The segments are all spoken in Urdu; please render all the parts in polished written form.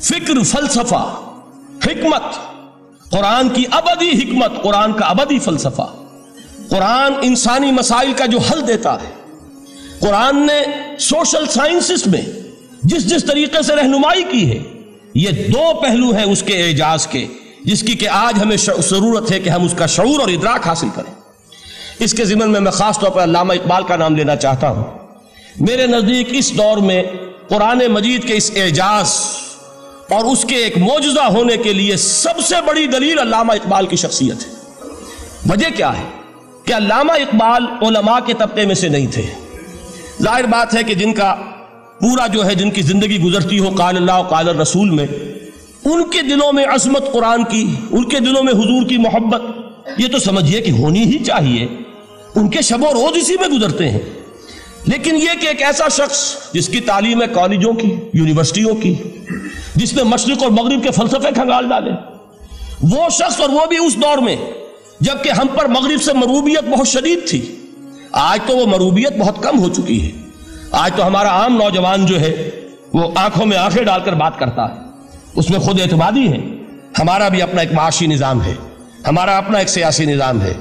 فکر، فلسفہ، حکمت، قرآن کی ابدی حکمت، قرآن کا ابدی فلسفہ، قرآن انسانی مسائل کا جو حل دیتا ہے، قرآن نے سوشل سائنسز میں جس طریقے سے رہنمائی کی ہے، یہ دو پہلو ہیں اس کے اعجاز کے، جس کی کہ آج ہمیں ضرورت ہے کہ ہم اس کا شعور اور ادراک حاصل کریں۔ اس کے ضمن میں خاص طور پر علامہ اقبال کا نام لینا چاہتا ہوں۔ میرے نزدیک اس دور میں قرآن مجید کے اس اعجاز اور اس کے ایک معجزہ ہونے کے لیے سب سے بڑی دلیل علامہ اقبال کی شخصیت ہے۔ وجہ کیا ہے کہ علامہ اقبال علماء کے طبقے میں سے نہیں تھے۔ ظاہر بات ہے کہ جن کا پورا جو ہے جن کی زندگی گزرتی ہو قال اللہ و قال الرسول میں، ان کے دلوں میں عظمت قرآن کی، ان کے دلوں میں حضور کی محبت، یہ تو سمجھیے کہ ہونی ہی چاہیے، ان کے شب و روز اسی میں گزرتے ہیں۔ لیکن یہ کہ ایک ایسا شخص جس کی تعلیم ہے کالجوں کی، یونیورسٹیوں کی، جس نے مشرق اور مغرب کے فلسفے کھنگال ڈالے، وہ شخص، اور وہ بھی اس دور میں جبکہ ہم پر مغرب سے مروبیت بہت شدید تھی۔ آج تو وہ مروبیت بہت کم ہو چکی ہے۔ آج تو ہمارا عام نوجوان جو ہے وہ آنکھوں میں آنکھیں ڈال کر بات کرتا ہے، اس میں خود اعتمادی ہے۔ ہمارا بھی اپنا ایک معاشی نظام ہے، ہمارا اپنا ایک سیاسی نظام ہے،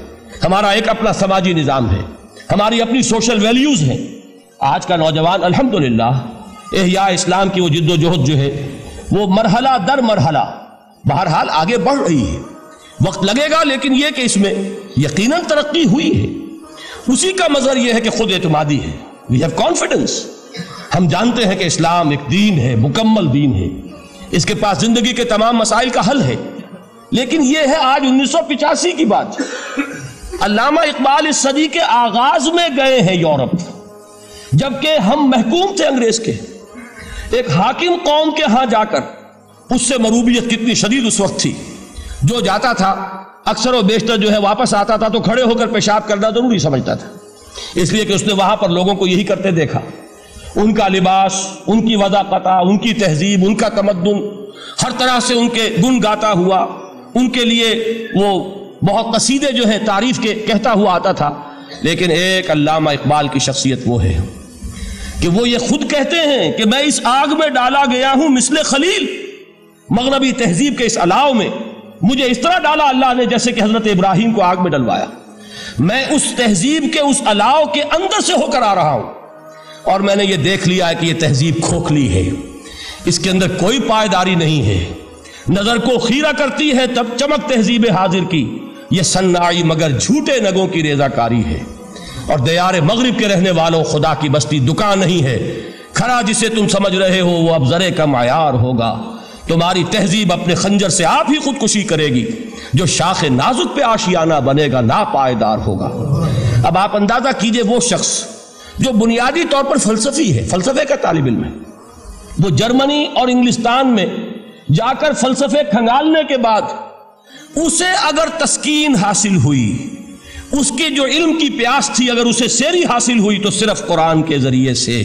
ہمارا ایک اپنا سماجی نظام ہے، ہماری اپنی سوشل ویلیوز ہیں۔ آج کا نوجوان الحمدللہ احیاء اسلام کی وہ جد و جہد جو ہے وہ مرحلہ در مرحلہ بہرحال آگے بڑھ رہی ہے۔ وقت لگے گا، لیکن یہ کہ اس میں یقیناً ترقی ہوئی ہے۔ اسی کا مظہر یہ ہے کہ خود اعتمادی ہے۔ We have confidence۔ ہم جانتے ہیں کہ اسلام ایک دین ہے، مکمل دین ہے، اس کے پاس زندگی کے تمام مسائل کا حل ہے۔ لیکن یہ ہے آج 1985 کی بات۔ علامہ اقبال اس صدی کے آغاز میں گئے ہیں یورپ، جبکہ ہم محکوم تھے انگریز کے۔ ایک حاکم قوم کے ہاں جا کر اس سے مروبیت کتنی شدید اس وقت تھی، جو جاتا تھا اکثر و بیشتر جو ہے واپس آتا تھا تو کھڑے ہو کر پیشاب کرنا ضروری سمجھتا تھا، اس لیے کہ اس نے وہاں پر لوگوں کو یہی کرتے دیکھا۔ ان کا لباس، ان کی وضاقتہ، ان کی تہذیب، ان کا تمدن، ہر طرح سے ان کے گن گاتا ہوا، ان کے لیے وہ بہت قصیدے جو ہیں تعریف کے کہتا ہوا آتا تھا۔ لیکن ایک علامہ اقبال کی شخصیت وہ ہے کہ وہ یہ خود کہتے ہیں کہ میں اس آگ میں ڈالا گیا ہوں مثل خلیل، مغربی تہذیب کے اس الاؤ میں مجھے اس طرح ڈالا اللہ نے جیسے کہ حضرت ابراہیم کو آگ میں ڈلوایا۔ میں اس تہذیب کے اس الاؤ کے اندر سے ہو کر آ رہا ہوں، اور میں نے یہ دیکھ لیا ہے کہ یہ تہذیب کھوکھلی ہے، اس کے اندر کوئی پائیداری نہیں ہے، نظر کو خیرہ کرتی ہے تب چمک تہذیب حاضر کی، یہ صناعی مگر جھوٹے نگوں کی ریزہ کاری ہے۔ اور دیار مغرب کے رہنے والوں، خدا کی بستی دکان نہیں ہے، کھڑا جسے تم سمجھ رہے ہو وہ اب زرے کا معیار ہوگا۔ تمہاری تہذیب اپنے خنجر سے آپ ہی خودکشی کرے گی، جو شاخ نازک پہ آشیانہ بنے گا ناپائیدار ہوگا۔ اب آپ اندازہ کیجئے وہ شخص جو بنیادی طور پر فلسفی ہے، فلسفے کا طالب علم ہے، وہ جرمنی اور انگلستان میں جا کر فلسفے کھنگالنے کے بعد اسے اگر تسکین حاصل ہوئی، اس کی جو علم کی پیاس تھی اگر اسے سیری حاصل ہوئی تو صرف قرآن کے ذریعے سے۔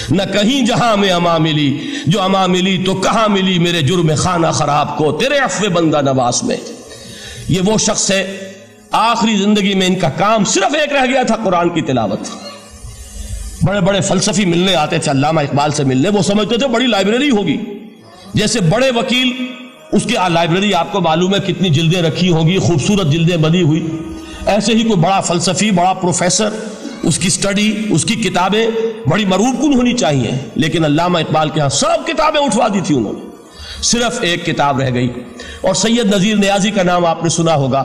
نہ کہیں جہاں میں اما ملی، جو اما ملی تو کہاں ملی میرے جرم خانہ خراب کو تیرے عفو بندہ نواز میں۔ یہ وہ شخص ہے، آخری زندگی میں ان کا کام صرف ایک رہ گیا تھا، قرآن کی تلاوت۔ بڑے بڑے فلسفی ملنے آتے تھے علامہ اقبال سے ملنے، وہ سمجھتے تھے بڑی لائبریری ہوگی، جیسے بڑے وکیل اس کی لائبریری آپ کو معلوم ہے کتنی جلدیں رکھی ہوگی، خوبصورت جلدیں بنی ہوئی، ایسے ہی کوئی بڑا فلسفی، بڑا پروفیسر، اس کی سٹڈی، اس کی کتابیں بڑی مروب کن ہونی چاہیے۔ لیکن علامہ اقبال کے ہاں سب کتابیں اٹھوا دی تھی انہوں نے، صرف ایک کتاب رہ گئی۔ اور سید نذیر نیازی کا نام آپ نے سنا ہوگا،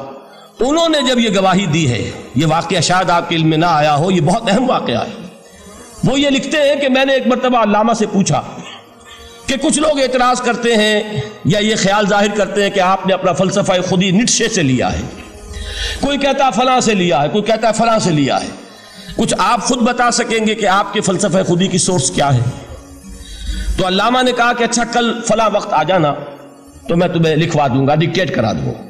انہوں نے جب یہ گواہی دی ہے، یہ واقعہ شاید آپ کے علم میں نہ آیا ہو، یہ بہت اہم واقعہ ہے۔ وہ یہ لکھتے ہیں کہ میں نے ایک مرتبہ علامہ سے پوچھا کہ کچھ لوگ اعتراض کرتے ہیں یا یہ خیال ظاہر کرتے ہیں کہ آپ نے اپنا فلسفہ خودی نیٹشے سے لیا ہے، کوئی کہتا ہے فلاں سے لیا ہے، کوئی کہتا ہے فلاں سے لیا ہے، کچھ آپ خود بتا سکیں گے کہ آپ کے فلسفہ خودی کی سورس کیا ہے؟ تو علامہ نے کہا کہ اچھا کل فلاں وقت آ جانا تو میں تمہیں لکھوا دوں گا، ڈکٹیٹ کرا دوں گا۔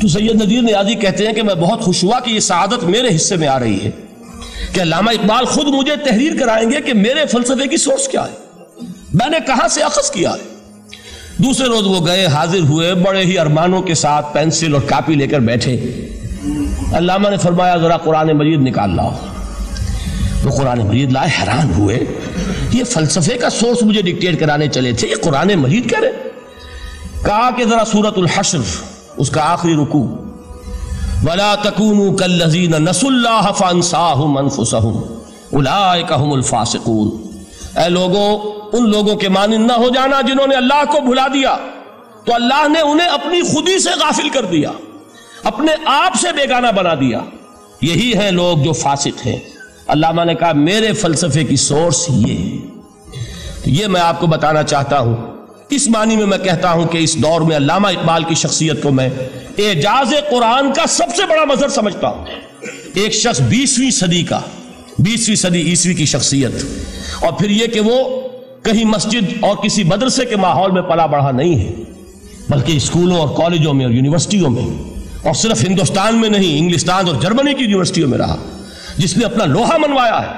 تو سید نذیر نیازی کہتے ہیں کہ میں بہت خوش ہوا کہ یہ سعادت میرے حصے میں آ رہی ہے کہ علامہ اقبال خود مجھے تحریر کرائیں گے کہ میرے فلسفے کی سورس کیا ہے، میں نے کہاں سے اخذ کیا ہے۔ دوسرے روز وہ گئے، حاضر ہوئے، بڑے ہی ارمانوں کے ساتھ پینسل اور کاپی لے کر بیٹھے۔ علامہ نے فرمایا ذرا قرآن مجید نکال لاؤ۔ وہ قرآن مجید لائے، حیران ہوئے، یہ فلسفے کا سورس مجھے ڈکٹیٹ کرانے چلے تھے، یہ قرآن مجید کہہ رہے۔ کہا کہ ذرا سورۃ الحشر اس کا آخری رکوع، وَلَا تَكُونُوا كَالَّذِينَ نَسُوا اللَّهَ فَأَنسَاهُمْ أَنفُسَهُمْ أُولَٰئِكَ هُمُ الْفَاسِقُونَ۔ اے لوگوں، ان لوگوں کے مانند نہ ہو جانا جنہوں نے اللہ کو بھلا دیا تو اللہ نے انہیں اپنی خودی سے غافل کر دیا، اپنے آپ سے بیگانہ بنا دیا۔ یہی ہیں لوگ جو فاسق ہیں۔ علامہ نے کہا میرے فلسفے کی سورس یہ ہے۔ تو یہ میں آپ کو بتانا چاہتا ہوں، اس معنی میں کہتا ہوں کہ اس دور میں علامہ اقبال کی شخصیت کو میں اعجاز قرآن کا سب سے بڑا مظہر سمجھتا ہوں۔ ایک شخص 20ویں صدی عیسوی کی شخصیت، اور پھر یہ کہ وہ کہیں مسجد اور کسی مدرسے کے ماحول میں پلا بڑھا نہیں ہے، بلکہ اسکولوں اور کالجوں میں اور یونیورسٹیوں میں، اور صرف ہندوستان میں نہیں، انگلستان اور جرمنی کی یونیورسٹیوں میں رہا، جس نے اپنا لوہا منوایا ہے۔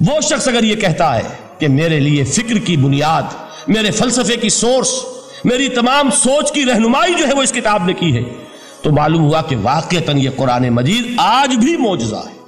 وہ شخص اگر یہ کہتا ہے کہ میرے لیے فکر کی بنیاد، میرے فلسفے کی سورس، میری تمام سوچ کی رہنمائی جو ہے وہ اس کتاب نے کی ہے، تو معلوم ہوا کہ واقعتاً یہ قرآن مجید آج بھی معجزہ ہے۔